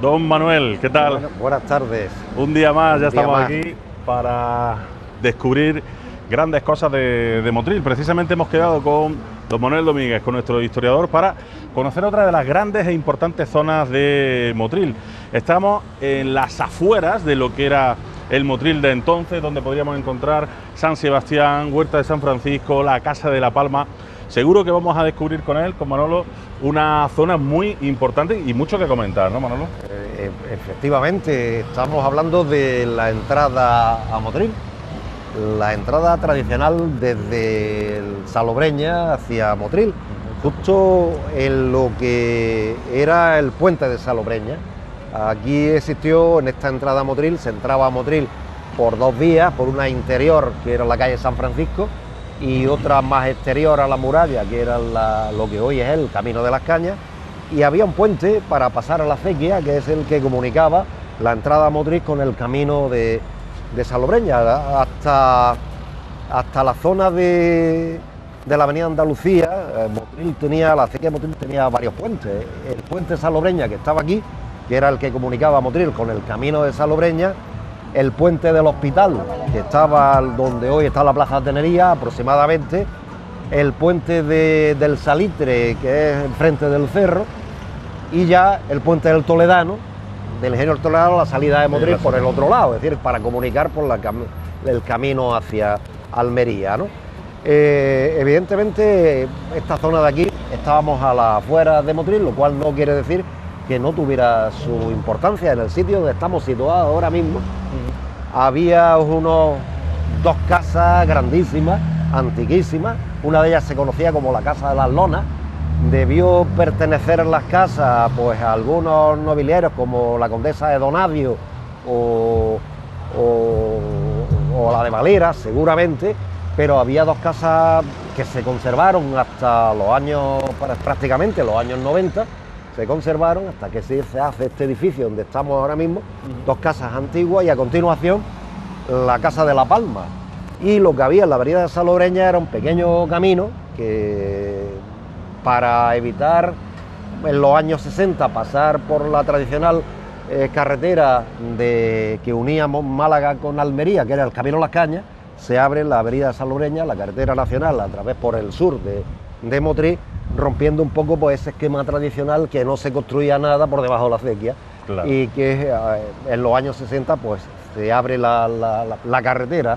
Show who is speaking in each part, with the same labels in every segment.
Speaker 1: Don Manuel, ¿qué tal?
Speaker 2: Buenas tardes.
Speaker 1: Un día más, ya estamos aquí para descubrir grandes cosas de Motril. Precisamente hemos quedado con don Manuel Domínguez, con nuestro historiador, para conocer otra de las grandes e importantes zonas de Motril. Estamos en las afueras de lo que era el Motril de entonces, donde podríamos encontrar San Sebastián, Huerta de San Francisco, la Casa de la Palma. Seguro que vamos a descubrir con él, con Manolo, una zona muy importante y mucho que comentar, ¿no, Manolo?
Speaker 2: Efectivamente, estamos hablando de la entrada a Motril, la entrada tradicional desde el Salobreña hacia Motril, justo en lo que era el puente de Salobreña. Aquí existió, en esta entrada a Motril, se entraba a Motril por dos vías, por una interior, que era la calle San Francisco, y otra más exterior a la muralla, que era lo que hoy es el Camino de las Cañas, y había un puente para pasar a la acequia, que es el que comunicaba la entrada a Motril con el camino de Salobreña, hasta la zona de la avenida Andalucía. La acequia de Motril tenía varios puentes. El puente Salobreña, que estaba aquí, que era el que comunicaba a Motril con el camino de Salobreña, el puente del Hospital, que estaba donde hoy está la Plaza de Tenería aproximadamente, el puente del Salitre, que es enfrente del cerro, y ya el puente del Toledano, del Ingenio del Toledano, la salida de Motril por el otro lado, es decir, para comunicar por el camino hacia Almería, ¿no? Evidentemente, esta zona de aquí, estábamos a las afueras de Motril, lo cual no quiere decir que no tuviera su importancia. En el sitio donde estamos situados ahora mismo, había dos casas grandísimas, antiquísimas. Una de ellas se conocía como la Casa de las Lonas. Debió pertenecer las casas pues a algunos nobiliarios como la Condesa de Donadio o la de Valera, seguramente, pero había dos casas que se conservaron hasta los años, prácticamente los años 90, se conservaron hasta que se hace este edificio donde estamos ahora mismo, dos casas antiguas, y a continuación la Casa de la Palma. Y lo que había en la avenida de Salobreña era un pequeño camino que, para evitar en los años 60 pasar por la tradicional carretera que uníamos Málaga con Almería, que era el Camino Las Cañas, se abre la avenida de Salobreña, la carretera nacional, a través por el sur de Motril, rompiendo un poco pues ese esquema tradicional que no se construía nada por debajo de la acequia. Claro. Y que en los años 60 pues se abre la carretera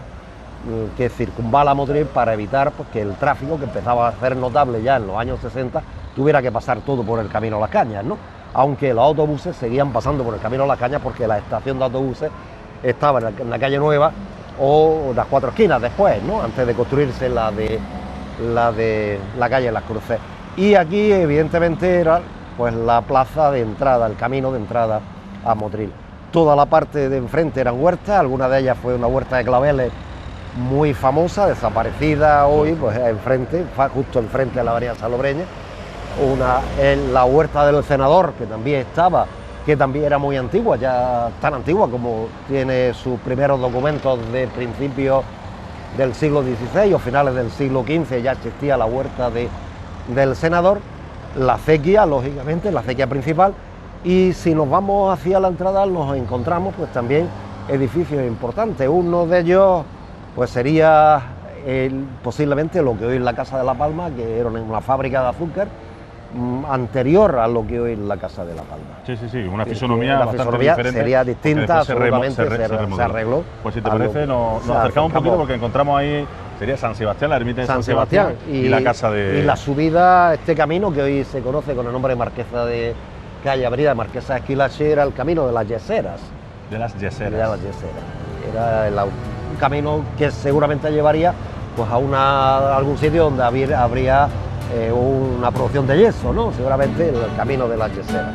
Speaker 2: que circunvala Motril para evitar pues, que el tráfico, que empezaba a ser notable ya en los años 60, tuviera que pasar todo por el Camino Las Cañas, ¿no? Aunque los autobuses seguían pasando por el Camino Las Cañas porque la estación de autobuses estaba en la calle Nueva o las Cuatro Esquinas después, ¿no? Antes de construirse la de la calle Las Cruces. Y aquí evidentemente era pues la plaza de entrada, el camino de entrada a Motril. Toda la parte de enfrente eran huertas, alguna de ellas fue una huerta de claveles muy famosa, desaparecida hoy, pues enfrente, justo enfrente de la avenida Salobreña. La huerta del Senador, que también estaba, que también era muy antigua, ya tan antigua como tiene sus primeros documentos de principios del siglo XVI o finales del siglo XV, ya existía la huerta del Senador, la acequia, lógicamente, la acequia principal. Y si nos vamos hacia la entrada nos encontramos pues también edificios importantes. Uno de ellos pues sería posiblemente lo que hoy es la Casa de la Palma, que era una fábrica de azúcar anterior a lo que hoy es la Casa de la Palma.
Speaker 1: Sí, una fisonomía bastante diferente.
Speaker 2: Sería distinta, absolutamente se arregló.
Speaker 1: Pues si te parece nos acercamos un poquito porque encontramos ahí, sería San Sebastián, la ermita de San Sebastián y la casa de...
Speaker 2: Y la subida, este camino que hoy se conoce con el nombre de Marquesa de Calle Avenida Marquesa de Esquilache, era el camino de las Yeseras.
Speaker 1: De las Yeseras.
Speaker 2: Era un camino que seguramente llevaría pues a algún sitio donde habría una producción de yeso, ¿no? Seguramente el camino de las Yeseras.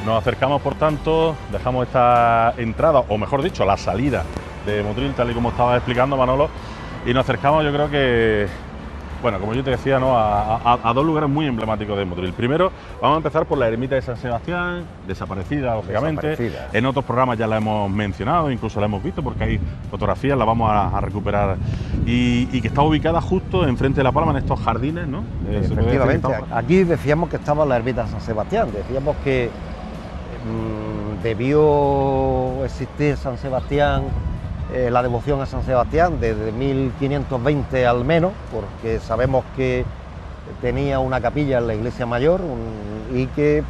Speaker 1: Nos acercamos, por tanto, dejamos esta entrada, o mejor dicho, la salida de Motril, tal y como estaba explicando Manolo, y nos acercamos, yo creo que bueno, como yo te decía, ¿no? a dos lugares muy emblemáticos de Motril. Primero, vamos a empezar por la ermita de San Sebastián, desaparecida, lógicamente. En otros programas ya la hemos mencionado, incluso la hemos visto porque hay fotografías, la vamos a recuperar. Y que está ubicada justo enfrente de La Palma, en estos jardines, ¿no?
Speaker 2: Efectivamente, aquí decíamos que estaba la ermita de San Sebastián, decíamos que debió existir San Sebastián, la devoción a San Sebastián desde 1520 al menos, porque sabemos que tenía una capilla en la iglesia mayor y que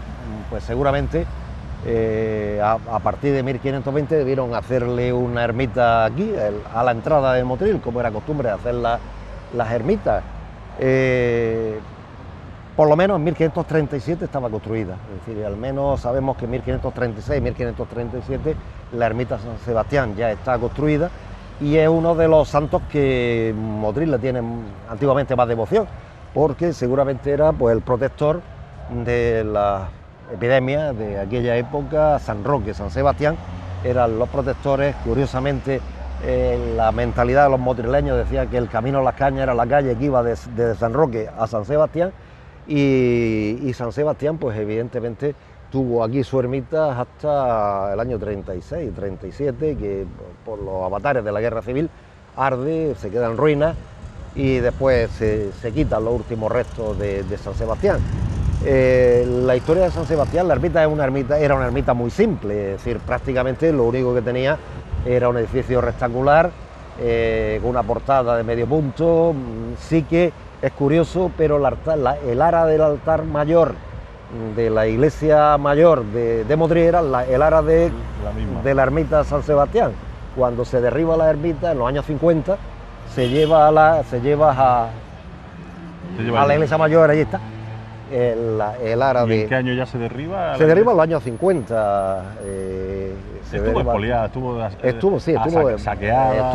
Speaker 2: pues seguramente a partir de 1520 debieron hacerle una ermita aquí, a la entrada de Motril, como era costumbre hacer las ermitas. Por lo menos en 1537 estaba construida, es decir, al menos sabemos que en 1536, 1537 la ermita de San Sebastián ya está construida y es uno de los santos que Motril le tiene antiguamente más devoción, porque seguramente era pues el protector de las epidemias de aquella época. San Roque, San Sebastián eran los protectores. Curiosamente, la mentalidad de los motrileños decía que el camino a las Cañas era la calle que iba desde San Roque a San Sebastián. Y San Sebastián, pues evidentemente tuvo aquí su ermita hasta el año 36, 37, que por los avatares de la guerra civil arde, se queda en ruinas y después se quitan los últimos restos de San Sebastián. La historia de San Sebastián, la ermita era una ermita muy simple, es decir, prácticamente lo único que tenía era un edificio rectangular con una portada de medio punto. Sí que es curioso, pero el ara del altar mayor de la iglesia mayor de Motril era el ara de la ermita de San Sebastián. Cuando se derriba la ermita en los años 50, se lleva a la iglesia mayor, allí está. El ara
Speaker 1: ¿Y en qué año ya se derriba?
Speaker 2: Se derriba en los años 50.
Speaker 1: Estuvo expoliada,
Speaker 2: estuvo saqueada.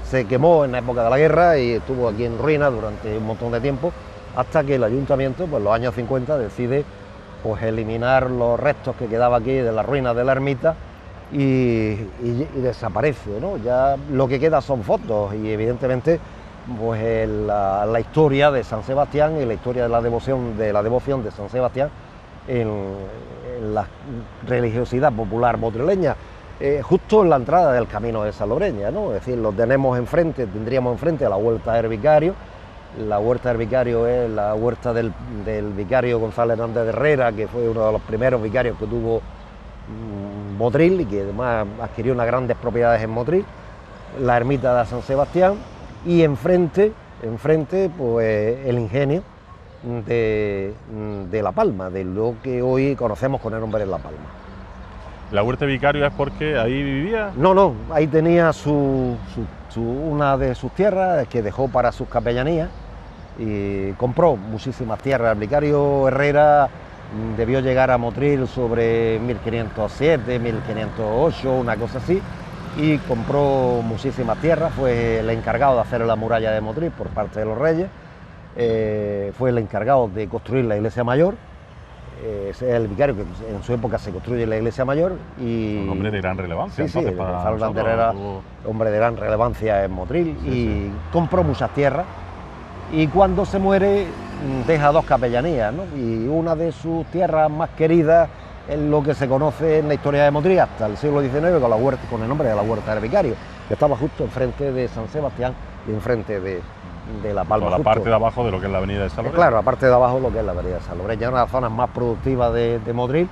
Speaker 2: Se quemó en la época de la guerra y estuvo aquí en ruinas durante un montón de tiempo, hasta que el ayuntamiento, pues en los años 50, decide pues eliminar los restos que quedaba aquí de las ruinas de la ermita y desaparece, ¿no? Ya lo que queda son fotos y evidentemente pues la historia de San Sebastián y la historia de la devoción de San Sebastián en la religiosidad popular motrileña, justo en la entrada del camino de Salobreña, ¿no? Es decir, tendríamos enfrente a la huerta del vicario. La huerta del vicario es la huerta del vicario González Hernández de Herrera, que fue uno de los primeros vicarios que tuvo Motril y que además adquirió unas grandes propiedades en Motril. La ermita de San Sebastián y enfrente pues el ingenio de La Palma, de lo que hoy conocemos con el nombre de La Palma.
Speaker 1: ¿La huerta de vicario es porque ahí vivía?
Speaker 2: No, ahí tenía una de sus tierras que dejó para sus capellanías y compró muchísimas tierras. El vicario Herrera debió llegar a Motril sobre 1507, 1508, una cosa así, y compró muchísimas tierras. Fue el encargado de hacer la muralla de Motril por parte de los reyes. Fue el encargado de construir la iglesia mayor. Es el vicario que en su época se construye la iglesia mayor y...
Speaker 1: Un hombre de gran relevancia.
Speaker 2: Sí, Gonzalo Hernández era hombre de gran relevancia en Motril y compró muchas tierras y cuando se muere deja dos capellanías, ¿no? Y una de sus tierras más queridas es lo que se conoce en la historia de Motril hasta el siglo XIX con el nombre de la huerta del vicario, que estaba justo enfrente de San Sebastián y enfrente de La Palma.
Speaker 1: O la parte de abajo de lo que es la avenida de Salobreña.
Speaker 2: Claro, la parte de abajo lo que es la avenida de Salobreña, una de las zonas más productivas de Motril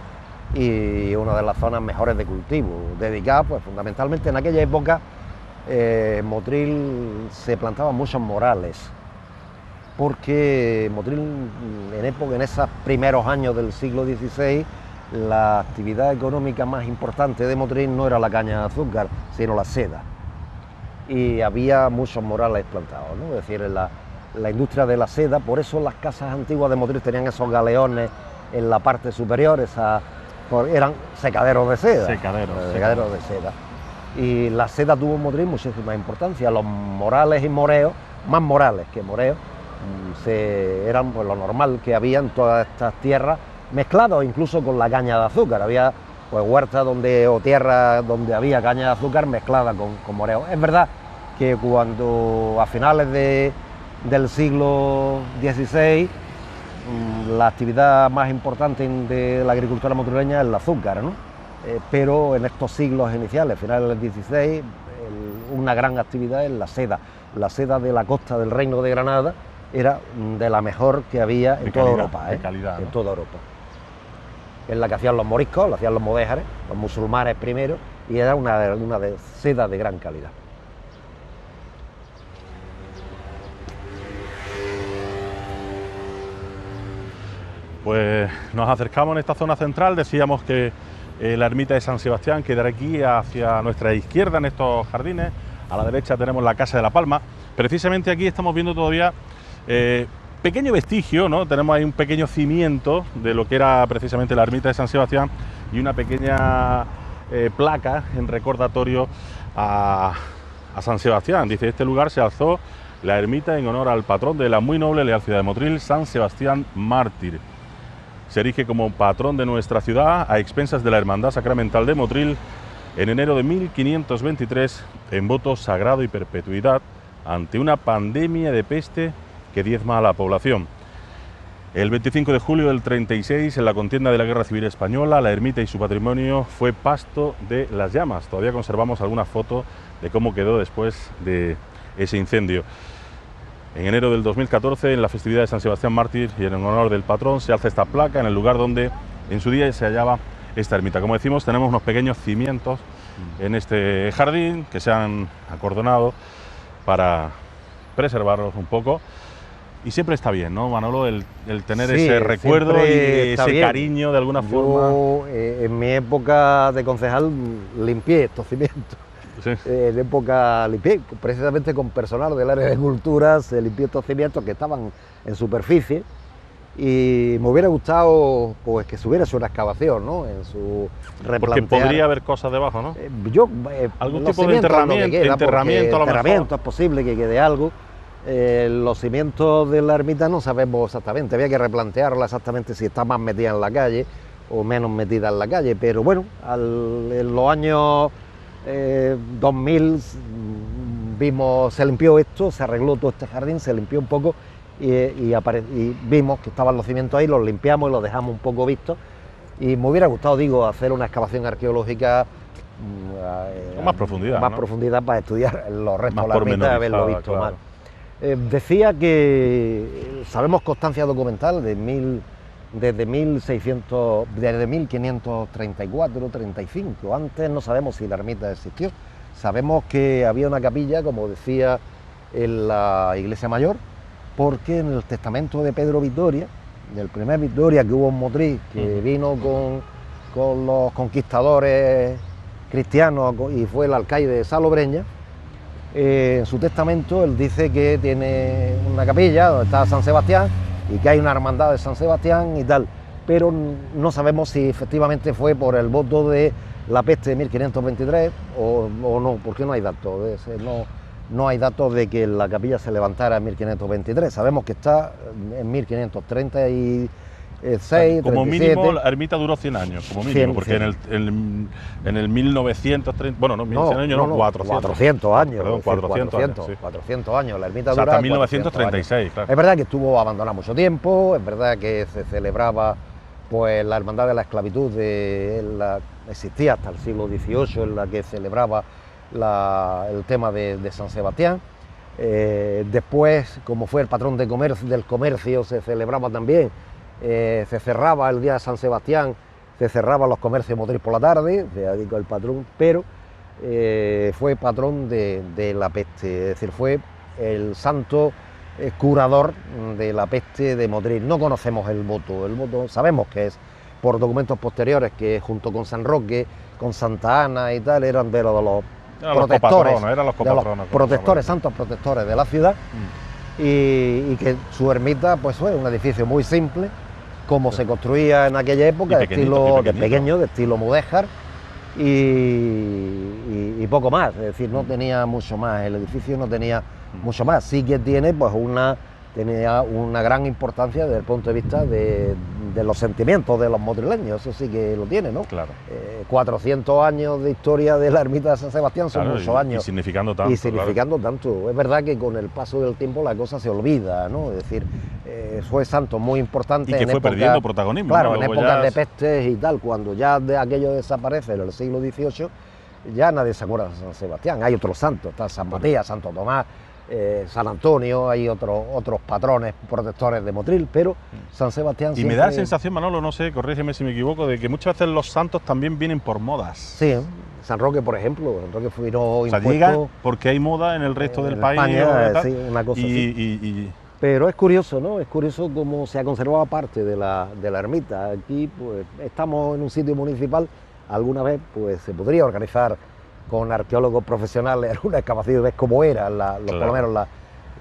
Speaker 2: y una de las zonas mejores de cultivo, dedicada pues fundamentalmente en aquella época. En Motril se plantaban muchos morales, porque Motril en esos primeros años del siglo XVI, la actividad económica más importante de Motril no era la caña de azúcar, sino la seda. Y había muchos morales plantados, ¿no? Es decir, la industria de la seda, por eso las casas antiguas de Motril tenían esos galeones en la parte superior, eran secaderos de seda. Secaderos de seda. Y la seda tuvo en Motril muchísima importancia. Los morales y moreos, más morales que moreos, eran pues lo normal que había en todas estas tierras, mezclados incluso con la caña de azúcar. Había pues huertas o tierras donde había caña de azúcar mezclada con moreo. Es verdad que cuando a finales del siglo XVI, la actividad más importante de la agricultura motrileña es el azúcar, ¿no? Pero en estos siglos iniciales, finales del XVI, una gran actividad es la seda. La seda de la costa del Reino de Granada era de la mejor que había en toda Europa,
Speaker 1: de calidad, ¿no?
Speaker 2: En toda Europa. Es la que hacían los moriscos, la hacían los mudéjares, los musulmanes primero, y era una de seda de gran calidad.
Speaker 1: Pues nos acercamos en esta zona central, decíamos que la ermita de San Sebastián quedará aquí hacia nuestra izquierda en estos jardines, a la derecha tenemos la Casa de la Palma. Precisamente aquí estamos viendo todavía pequeño vestigio, ¿no? Tenemos ahí un pequeño cimiento de lo que era precisamente la ermita de San Sebastián y una pequeña placa en recordatorio a San Sebastián. Dice, este lugar se alzó la ermita en honor al patrón de la muy noble y leal ciudad de Motril, San Sebastián Mártir. Se erige como patrón de nuestra ciudad a expensas de la Hermandad Sacramental de Motril en enero de 1523 en voto sagrado y perpetuidad ante una pandemia de peste que diezma a la población. El 25 de julio del 36, en la contienda de la Guerra Civil Española, la ermita y su patrimonio fue pasto de las llamas. Todavía conservamos algunas fotos de cómo quedó después de ese incendio. En enero del 2014, en la festividad de San Sebastián Mártir y en honor del patrón, se alza esta placa en el lugar donde en su día se hallaba esta ermita. Como decimos, tenemos unos pequeños cimientos en este jardín que se han acordonado para preservarlos un poco. Y siempre está bien, ¿no, Manolo? El tener ese recuerdo y ese bien. Cariño de alguna forma.
Speaker 2: En mi época de concejal limpié estos cimientos. Sí. En época limpié, precisamente con personal del área de cultura, se limpió estos cimientos que estaban en superficie y me hubiera gustado pues que se hubiera hecho una excavación, ¿no? En su replantear.
Speaker 1: Porque podría haber cosas debajo, ¿no?
Speaker 2: Algún tipo de enterramiento, es posible que quede algo. Los cimientos de la ermita no sabemos exactamente, había que replantearla exactamente si está más metida en la calle o menos metida en la calle, pero bueno, en los años 2000 se limpió esto, se arregló todo este jardín, se limpió un poco y vimos que estaban los cimientos ahí, los limpiamos y los dejamos un poco vistos y me hubiera gustado, digo, hacer una excavación arqueológica
Speaker 1: con más profundidad,
Speaker 2: más
Speaker 1: ¿no?
Speaker 2: profundidad para estudiar los restos de la ermita y haberlo visto
Speaker 1: claro.
Speaker 2: más. Decía que sabemos constancia documental desde 1534, 35. Antes no sabemos si la ermita existió. Sabemos que había una capilla, como decía, en la iglesia mayor, porque en el testamento de Pedro Victoria, del primer Victoria que hubo en Motril, que vino con los conquistadores cristianos y fue el alcaide de Salobreña, en su testamento él dice que tiene una capilla donde está San Sebastián y que hay una hermandad de San Sebastián y tal, pero no sabemos si efectivamente fue por el voto de la peste de 1523 o no, porque no hay datos, no hay datos de que la capilla se levantara en 1523, sabemos que está en 1536,
Speaker 1: como
Speaker 2: 37.
Speaker 1: mínimo la ermita duró 100 años, como mínimo,
Speaker 2: 100,
Speaker 1: porque 100. en el 1930, bueno, no, 1100 años, no,
Speaker 2: 400 años.
Speaker 1: Perdón, 400 años, sí.
Speaker 2: 400 años, la ermita
Speaker 1: o sea,
Speaker 2: dura
Speaker 1: hasta 1936, claro.
Speaker 2: Es verdad que estuvo abandonada mucho tiempo, es verdad que se celebraba pues la hermandad de la esclavitud, existía hasta el siglo XVIII, en la que celebraba el tema de San Sebastián. Después, como fue el patrón del comercio, se celebraba también. Se cerraba el día de San Sebastián, se cerraban los comercios Motril por la tarde, se dedicó el patrón, pero fue patrón de la peste, es decir, fue el santo curador de la peste de Motril. No conocemos el voto sabemos que es por documentos posteriores que junto con San Roque, con Santa Ana y tal, eran de los protectores, santos protectores de la ciudad. Y que su ermita pues fue un edificio muy simple, como se construía en aquella época, de estilo mudéjar y poco más, es decir, no tenía mucho más, el edificio no tenía mucho más, sí que tiene pues una tenía una gran importancia desde el punto de vista de los sentimientos de los motrileños, eso sí que lo tiene, ¿no?
Speaker 1: Claro.
Speaker 2: 400 años de historia de la ermita de San Sebastián son
Speaker 1: Claro,
Speaker 2: muchos años.
Speaker 1: Y significando tanto.
Speaker 2: Y significando tanto. Es verdad que con el paso del tiempo la cosa se olvida, ¿no? Es decir, fue santo muy importante.
Speaker 1: Y que fue perdiendo protagonismo.
Speaker 2: Claro,
Speaker 1: ¿no?
Speaker 2: en
Speaker 1: Luego
Speaker 2: épocas
Speaker 1: ya
Speaker 2: de pestes y tal, cuando ya de aquello desaparece en el siglo XVIII, ya nadie se acuerda de San Sebastián. Hay otros santos, está San Matías, Santo Tomás, San Antonio, hay otros patrones protectores de Motril, pero San Sebastián
Speaker 1: Y
Speaker 2: siempre...
Speaker 1: me da la sensación, Manolo, no sé, corrígeme si me equivoco, de que muchas veces los santos también vienen por modas.
Speaker 2: Sí, San Roque, por ejemplo, San Roque fue
Speaker 1: O sea,
Speaker 2: impuesto...
Speaker 1: llega porque hay moda en el resto del país.
Speaker 2: España,
Speaker 1: o tal,
Speaker 2: sí, una cosa así.
Speaker 1: y
Speaker 2: Pero es curioso, ¿no? Es curioso cómo se ha conservado parte de la ermita. Aquí, pues, estamos en un sitio municipal. Alguna vez, pues, se podría organizar con arqueólogos profesionales alguna excavación, ves cómo era, por lo menos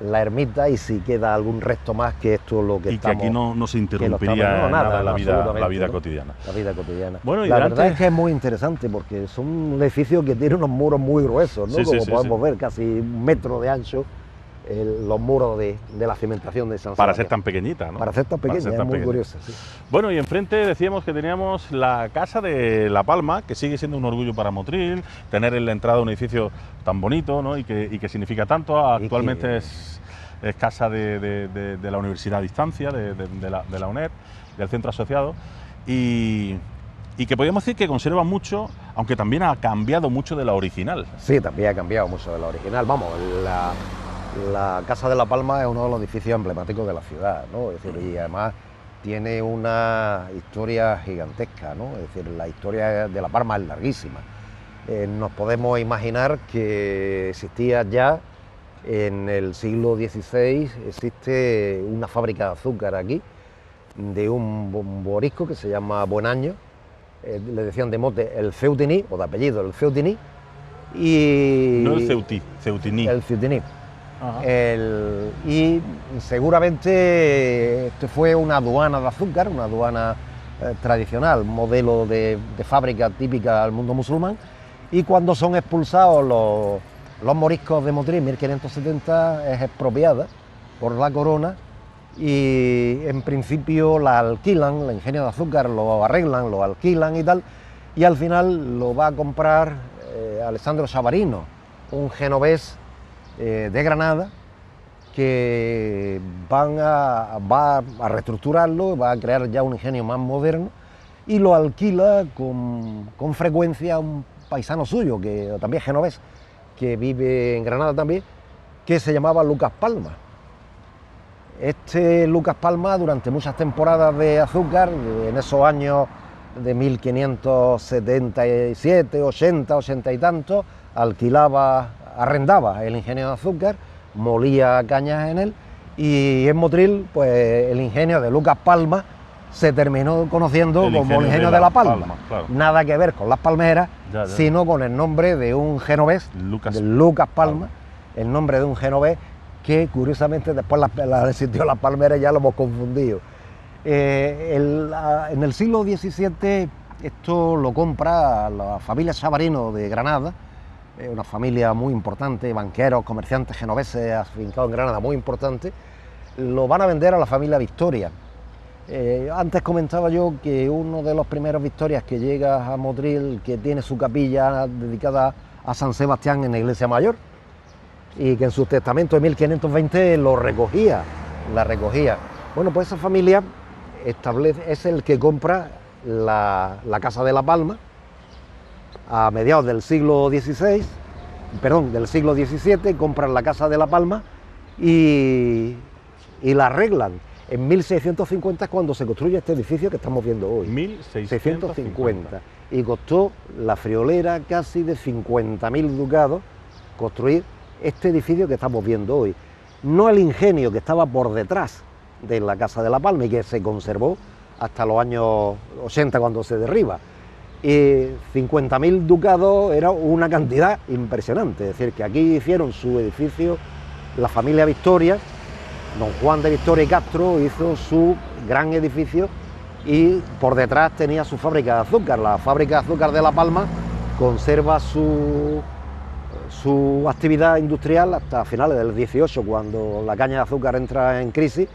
Speaker 2: la ermita, y si queda algún resto más que esto lo que
Speaker 1: y
Speaker 2: estamos...
Speaker 1: que aquí no se interrumpiría
Speaker 2: no, nada,
Speaker 1: la vida
Speaker 2: absolutamente, ¿no?
Speaker 1: cotidiana.
Speaker 2: La vida cotidiana.
Speaker 1: Bueno, y
Speaker 2: la
Speaker 1: delante...
Speaker 2: verdad es que es muy interesante porque son un edificio que tiene unos muros muy gruesos, ¿no?
Speaker 1: Sí,
Speaker 2: Como
Speaker 1: sí,
Speaker 2: podemos
Speaker 1: sí.
Speaker 2: ver, casi 1 metro de ancho. Los muros de la cimentación de San Sebastián.
Speaker 1: Para ser tan pequeñita, ¿no?
Speaker 2: Para ser tan pequeña, es muy curiosa. Sí.
Speaker 1: Bueno, y enfrente decíamos que teníamos la Casa de La Palma, que sigue siendo un orgullo para Motril, tener en la entrada un edificio tan bonito, ¿no? y que significa tanto. Actualmente es casa de la Universidad a Distancia, de la UNED, del Centro Asociado, y que podríamos decir que conserva mucho, aunque también ha cambiado mucho de la original.
Speaker 2: Sí, también ha cambiado mucho de la original. Vamos, la Casa de La Palma es uno de los edificios emblemáticos de la ciudad, ¿no? Es decir, y además tiene una historia gigantesca, ¿no? Es decir, la historia de La Palma es larguísima. Nos podemos imaginar que existía ya en el siglo XVI, existe una fábrica de azúcar aquí, de un borisco que se llama Buenaño, le decían de mote el Ceutiní, o de apellido el Ceutiní, y...
Speaker 1: No el Ceutí, Ceutiní.
Speaker 2: El Ceutiní. Y seguramente esto fue una aduana de azúcar, una aduana tradicional, modelo de fábrica típica del mundo musulmán, y cuando son expulsados los moriscos de Motril en 1570 es expropiada por la corona y en principio la alquilan, el ingenio de azúcar lo arreglan, lo alquilan y tal, y al final lo va a comprar Alessandro Savarino, un genovés de Granada, que va a reestructurarlo, va a crear ya un ingenio más moderno y lo alquila con frecuencia a un paisano suyo, que también es genovés, que vive en Granada también, que se llamaba Lucas Palma. Este Lucas Palma, durante muchas temporadas de azúcar, en esos años de 1577, 80, 80 y tanto, arrendaba el ingenio de azúcar, molía cañas en él, y en Motril, pues el ingenio de Lucas Palma se terminó conociendo como el ingenio de La Palma.
Speaker 1: Claro.
Speaker 2: Nada que ver con las palmeras,
Speaker 1: ya.
Speaker 2: Sino con el nombre de un genovés, de Lucas Palma, el nombre de un genovés que curiosamente después existió las palmeras, ya lo hemos confundido. En el siglo XVII esto lo compra la familia Savarino de Granada, una familia muy importante, banqueros, comerciantes genoveses afincados en Granada, muy importante. Lo van a vender a la familia Victoria. Antes comentaba yo que uno de los primeros Victorias que llega a Motril, que tiene su capilla dedicada a San Sebastián en la iglesia mayor, y que en su testamento de 1520 la recogía. Bueno, pues esa familia es el que compra la Casa de La Palma a mediados del siglo XVII, del siglo XVII, compran la Casa de La Palma y la arreglan. En 1650 es cuando se construye este edificio que estamos viendo hoy.
Speaker 1: 1650.
Speaker 2: Y costó la friolera casi de 50.000 ducados construir este edificio que estamos viendo hoy. No el ingenio que estaba por detrás de la Casa de La Palma y que se conservó hasta los años 80 cuando se derriba. Y 50.000 ducados era una cantidad impresionante. Es decir, que aquí hicieron su edificio la familia Victoria. Don Juan de Victoria y Castro hizo su gran edificio y por detrás tenía su fábrica de azúcar. La fábrica de azúcar de La Palma conserva su su actividad industrial hasta finales del 18, cuando la caña de azúcar entra en crisis.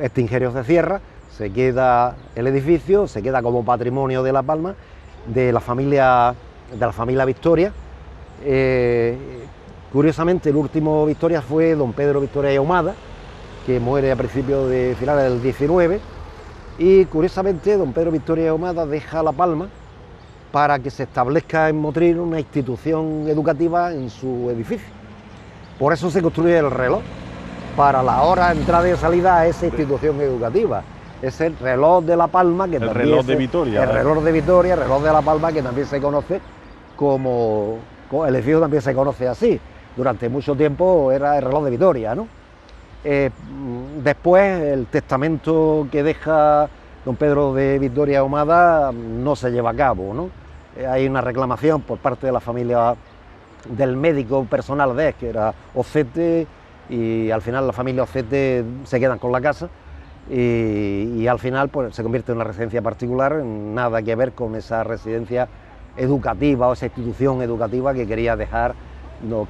Speaker 2: Este ingenio se cierra, se queda el edificio, se queda como patrimonio de La Palma, de la familia Victoria. Curiosamente, el último Victoria fue don Pedro Victoria y Ahumada, que muere a principios de finales del 19, y curiosamente don Pedro Victoria y Ahumada deja La Palma para que se establezca en Motril una institución educativa en su edificio. Por eso se construye el reloj, para la hora de entrada y salida a esa institución educativa. Es el reloj de La Palma, que
Speaker 1: el
Speaker 2: también
Speaker 1: reloj de Vitoria.
Speaker 2: El reloj de Vitoria, el reloj de La Palma, que también se conoce como el edificio también se conoce así. Durante mucho tiempo era el reloj de Vitoria, ¿no? Después, el testamento que deja don Pedro de Victoria Ahumada no se lleva a cabo, ¿no? Hay una reclamación por parte de la familia del médico personal de él, que era Ocete, y al final la familia Ocete se quedan con la casa y al final pues se convierte en una residencia particular, nada que ver con esa residencia educativa o esa institución educativa que quería dejar,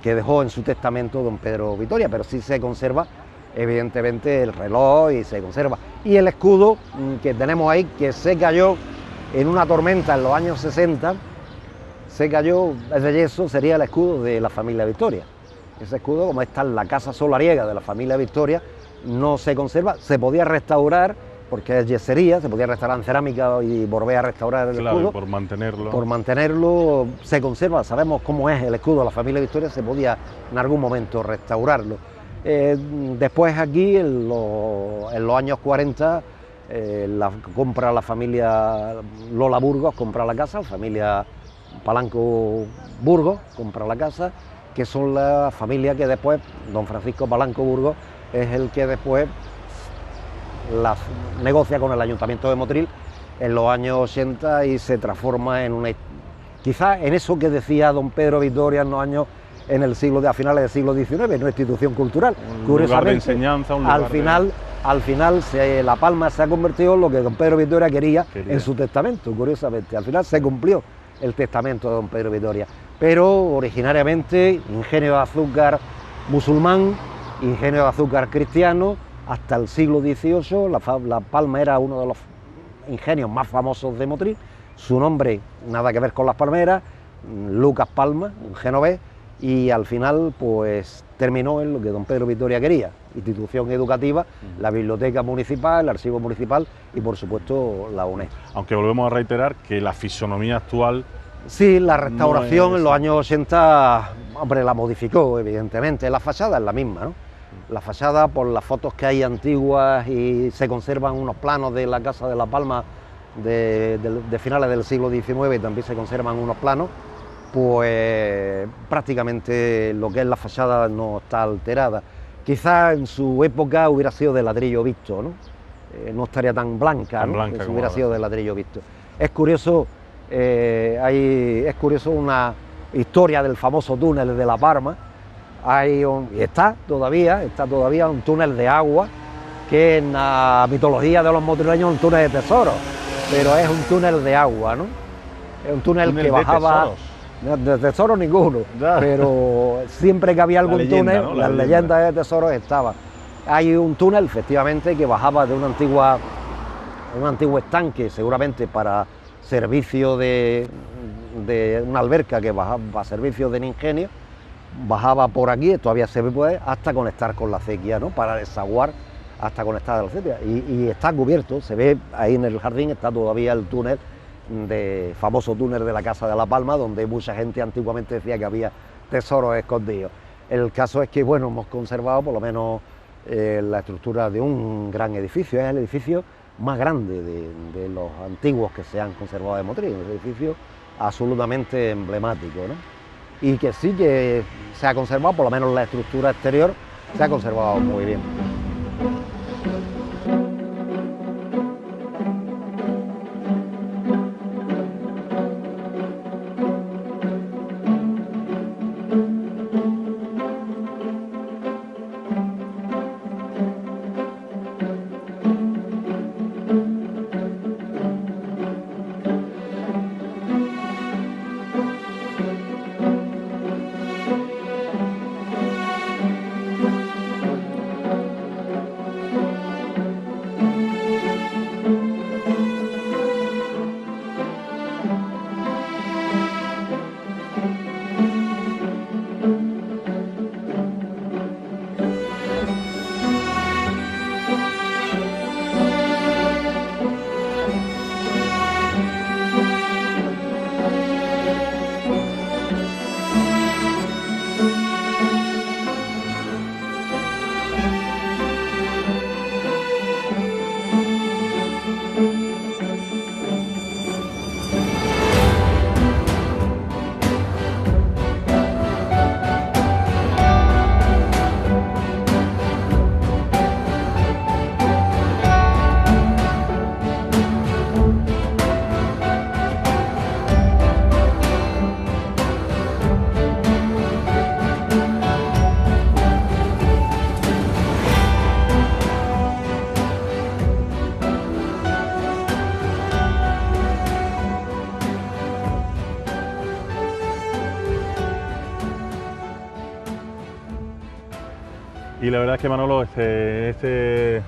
Speaker 2: que dejó en su testamento don Pedro Victoria, pero sí se conserva evidentemente el reloj y se conserva. Y el escudo que tenemos ahí, que se cayó en una tormenta en los años 60, se cayó, es de yeso, sería el escudo de la familia Victoria. Ese escudo, como está en la casa solariega de la familia Victoria, no se conserva, se podía restaurar, porque es yesería, se podía restaurar en cerámica y volver a restaurar el escudo.
Speaker 1: Por mantenerlo.
Speaker 2: Por mantenerlo se conserva, sabemos cómo es el escudo de la familia Victoria, se podía en algún momento restaurarlo. Después aquí, en los años 40, compra la familia Lola Burgos, compra la casa, la familia Palanco Burgos compra la casa, que son la familia que después, don Francisco Palanco Burgos, es el que después negocia con el Ayuntamiento de Motril en los años 80 y se transforma en una... Quizás en eso que decía don Pedro Victoria en los años, a finales del siglo XIX, una institución cultural.
Speaker 1: Un lugar de enseñanza, un lugar
Speaker 2: al final La Palma se ha convertido en lo que don Pedro Victoria quería en su testamento, curiosamente. Al final se cumplió el testamento de don Pedro Victoria, pero originariamente ingenio de azúcar musulmán, ingenio de azúcar cristiano, hasta el siglo XVIII La Palma era uno de los ingenios más famosos de Motril. Su nombre nada que ver con las palmeras, Lucas Palma, un genovés, y al final pues terminó en lo que don Pedro Victoria quería, institución educativa, la biblioteca municipal, el archivo municipal y por supuesto la UNED.
Speaker 1: Aunque volvemos a reiterar que la fisonomía actual...
Speaker 2: Sí, la restauración en los años 80, hombre, la modificó evidentemente, la fachada es la misma, ¿no? La fachada, por las fotos que hay antiguas, y se conservan unos planos de la Casa de La Palma de finales del siglo XIX, y también se conservan unos planos, pues prácticamente lo que es la fachada no está alterada. Quizás en su época hubiera sido de ladrillo visto, ¿no? No estaría tan blanca, ¿no?
Speaker 1: Blanca
Speaker 2: si
Speaker 1: como
Speaker 2: hubiera
Speaker 1: ahora.
Speaker 2: sido de ladrillo visto. Es curioso, es curioso una historia del famoso túnel de La Palma. Está todavía un túnel de agua, que en la mitología de los motrileños es un túnel de tesoros, pero es un túnel de agua, ¿no? Es un túnel que bajaba... De tesoros ninguno,
Speaker 1: Ya.
Speaker 2: pero siempre que había algún
Speaker 1: leyenda,
Speaker 2: túnel,
Speaker 1: ¿no?
Speaker 2: las leyendas de tesoros estaban. Hay un túnel, efectivamente, que bajaba de un antiguo estanque, seguramente para servicio de una alberca que bajaba a servicio del ingenio, bajaba por aquí, todavía se puede, hasta conectar con la acequia, ¿no? Para desaguar hasta conectar a la acequia. Y está cubierto, se ve ahí en el jardín, está todavía el túnel, famoso túnel de la Casa de La Palma, donde mucha gente antiguamente decía que había tesoros escondidos. El caso es que, bueno, hemos conservado por lo menos la estructura de un gran edificio. Es el edificio más grande de los antiguos que se han conservado de Motril, un edificio absolutamente emblemático, ¿no? Y que sí que se ha conservado, por lo menos la estructura exterior se ha conservado muy bien.
Speaker 1: Y la verdad es que Manolo, este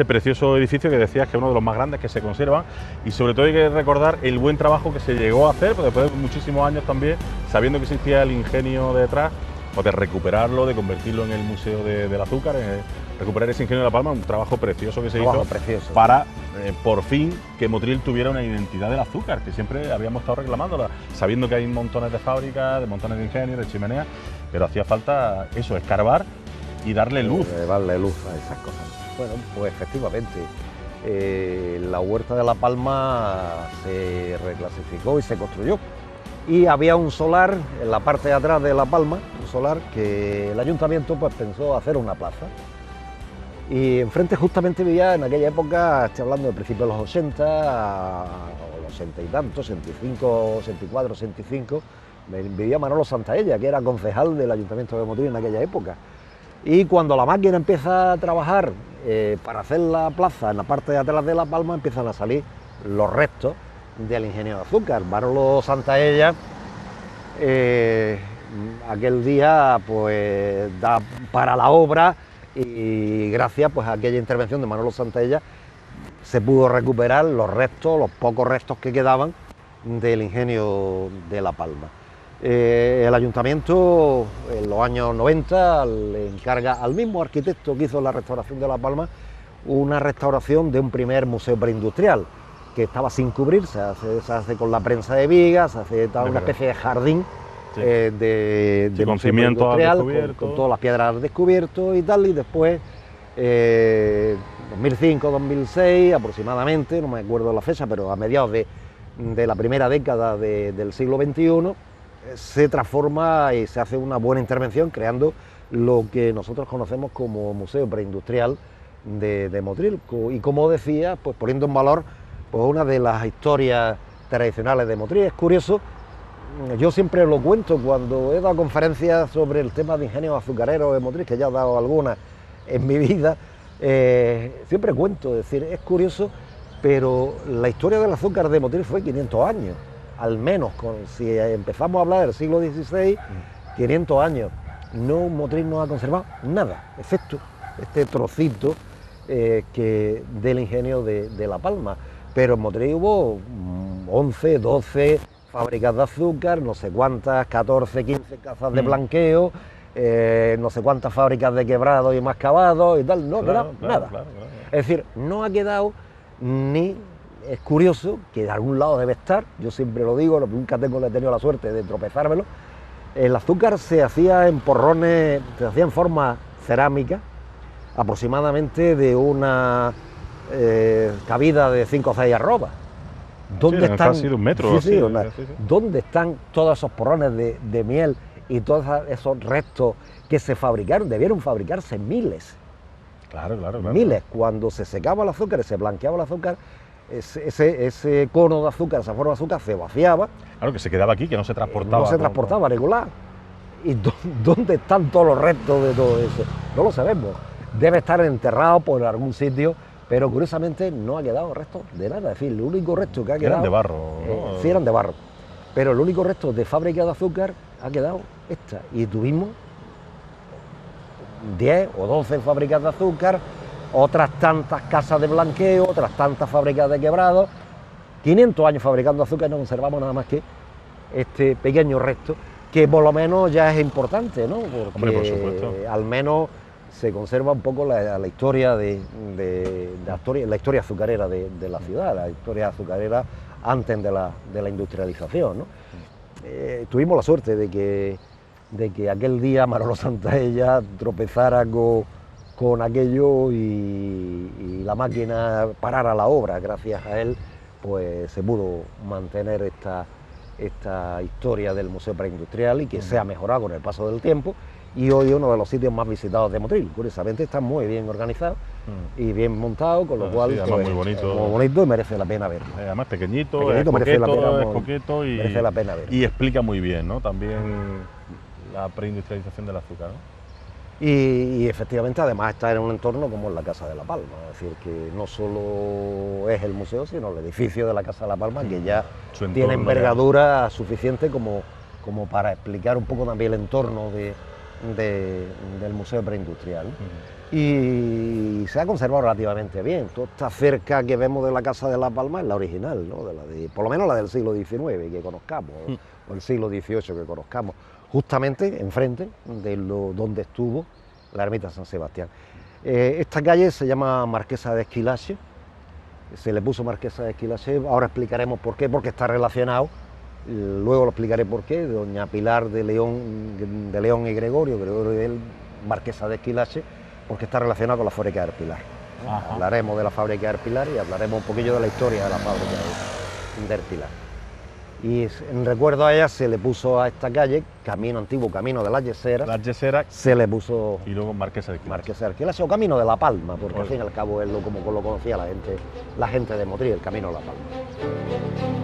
Speaker 1: precioso edificio que decías que es uno de los más grandes que se conservan, y sobre todo hay que recordar el buen trabajo que se llegó a hacer, pues después de muchísimos años también, sabiendo que existía el ingenio detrás, pues de recuperarlo, de convertirlo en el Museo del Azúcar, recuperar ese ingenio de La Palma, un trabajo precioso que se hizo
Speaker 2: precioso.
Speaker 1: Para por fin que Motril tuviera una identidad del azúcar, que siempre habíamos estado reclamándola, sabiendo que hay montones de fábricas, de montones de ingenios, de chimeneas, pero hacía falta eso, escarbar y darle luz.
Speaker 2: Darle luz a esas cosas. Bueno, pues efectivamente, la huerta de La Palma se reclasificó y se construyó. Y había un solar en la parte de atrás de La Palma, un solar que el ayuntamiento pues pensó hacer una plaza. Y enfrente justamente vivía en aquella época, estoy hablando del principio de los 80, o los 80 y tantos, 65, 64, 65, vivía Manolo Santaella, que era concejal del Ayuntamiento de Motril en aquella época. Y cuando la máquina empieza a trabajar para hacer la plaza en la parte de atrás de La Palma, empiezan a salir los restos del ingenio de azúcar. Manolo Santaella aquel día pues da para la obra, y gracias pues a aquella intervención de Manolo Santaella se pudo recuperar los restos, los pocos restos que quedaban del ingenio de La Palma. El ayuntamiento en los años 90 le encarga al mismo arquitecto que hizo la restauración de La Palma una restauración de un primer museo preindustrial que estaba sin cubrir, se hace con la prensa de vigas, se hace una especie de jardín de
Speaker 1: con cimientos al descubierto,
Speaker 2: con todas las piedras al descubierto y tal, y después 2005, 2006 aproximadamente, no me acuerdo la fecha, pero a mediados de la primera década del siglo XXI, se transforma y se hace una buena intervención creando lo que nosotros conocemos como Museo Preindustrial de Motril, y como decía, pues poniendo en valor pues una de las historias tradicionales de Motril. Es curioso, yo siempre lo cuento cuando he dado conferencias sobre el tema de ingenios azucareros de Motril, que ya he dado algunas en mi vida, siempre cuento, es decir, es curioso, pero la historia del azúcar de Motril fue 500 años, al menos, si empezamos a hablar del siglo XVI, 500 años. Motril no ha conservado nada, excepto este trocito del ingenio de La Palma. Pero en Motril hubo 11, 12 fábricas de azúcar, no sé cuántas, 14, 15 casas de blanqueo, no sé cuántas fábricas de quebrado y mascabado y tal, no,
Speaker 1: claro,
Speaker 2: nada.
Speaker 1: Claro.
Speaker 2: Es decir, no ha quedado ni... Es curioso que de algún lado debe estar, yo siempre lo digo, nunca he tenido la suerte de tropezármelo. El azúcar se hacía en porrones, se hacía en forma cerámica, aproximadamente de una cabida de 5 o 6 arrobas. ¿Dónde están?
Speaker 1: Casi de un metro.
Speaker 2: Sí. ¿Dónde están todos esos porrones de miel y todos esos restos que se fabricaron? Debieron fabricarse miles.
Speaker 1: Claro.
Speaker 2: Miles. Cuando se secaba el azúcar y se blanqueaba el azúcar, ese cono de azúcar, esa forma de azúcar se vaciaba.
Speaker 1: Claro, que se quedaba aquí, que no se transportaba.
Speaker 2: No se transportaba regular. ¿Y dónde están todos los restos de todo eso? No lo sabemos. Debe estar enterrado por algún sitio, pero curiosamente no ha quedado resto de nada. Es decir, el único resto que ha quedado...
Speaker 1: Eran de barro, ¿no?
Speaker 2: Sí, eran de barro. Pero el único resto de fábrica de azúcar ha quedado esta. Y tuvimos 10 o 12 fábricas de azúcar, otras tantas casas de blanqueo, otras tantas fábricas de quebrado. 500 años fabricando azúcar y no conservamos nada más que este pequeño resto, que por lo menos ya es importante, ¿no? Porque
Speaker 1: hombre, por supuesto,
Speaker 2: al menos se conserva un poco la historia la historia azucarera de la ciudad, la historia azucarera antes de la industrialización, ¿no? Tuvimos la suerte de que aquel día Manolo Santaella tropezara con aquello y la máquina parara la obra. Gracias a él pues se pudo mantener esta historia del Museo Preindustrial, y que se ha mejorado con el paso del tiempo, y hoy es uno de los sitios más visitados de Motril. Curiosamente está muy bien organizado y bien montado, con lo cual
Speaker 1: sí,
Speaker 2: pues,
Speaker 1: muy bonito.
Speaker 2: es muy bonito y merece la pena verlo.
Speaker 1: Además pequeñito,
Speaker 2: merece la pena,
Speaker 1: es coqueto y
Speaker 2: merece la pena verlo.
Speaker 1: Y explica muy bien, ¿no? También la preindustrialización del azúcar, ¿no?
Speaker 2: Y efectivamente, además, está en un entorno como en la Casa de La Palma, es decir, que no solo es el museo, sino el edificio de la Casa de La Palma, que ya tiene envergadura suficiente como para explicar un poco también el entorno del Museo Preindustrial. Y se ha conservado relativamente bien. Toda esta cerca que vemos de la Casa de la Palma es la original, ¿no? Por lo menos la del siglo XIX que conozcamos, o el siglo XVIII que conozcamos, justamente enfrente de donde estuvo la ermita San Sebastián. Esta calle se llama Marquesa de Esquilache, se le puso Marquesa de Esquilache, ahora explicaremos por qué, porque está relacionado, luego lo explicaré por qué, doña Pilar de León y Gregorio del Marquesa de Esquilache, porque está relacionado con la fábrica del Pilar.
Speaker 1: Ajá.
Speaker 2: Hablaremos de la fábrica del Pilar y hablaremos un poquillo de la historia de la fábrica del Pilar. Y en recuerdo a ella se le puso a esta calle, camino antiguo, camino de las Yeseras, se le puso
Speaker 1: y luego Marquesa de Esquilache.
Speaker 2: Marquesa de Esquilache o Camino de la Palma, porque
Speaker 1: Bueno.
Speaker 2: al fin y al cabo es como lo conocía la gente de Motril, el Camino de la Palma.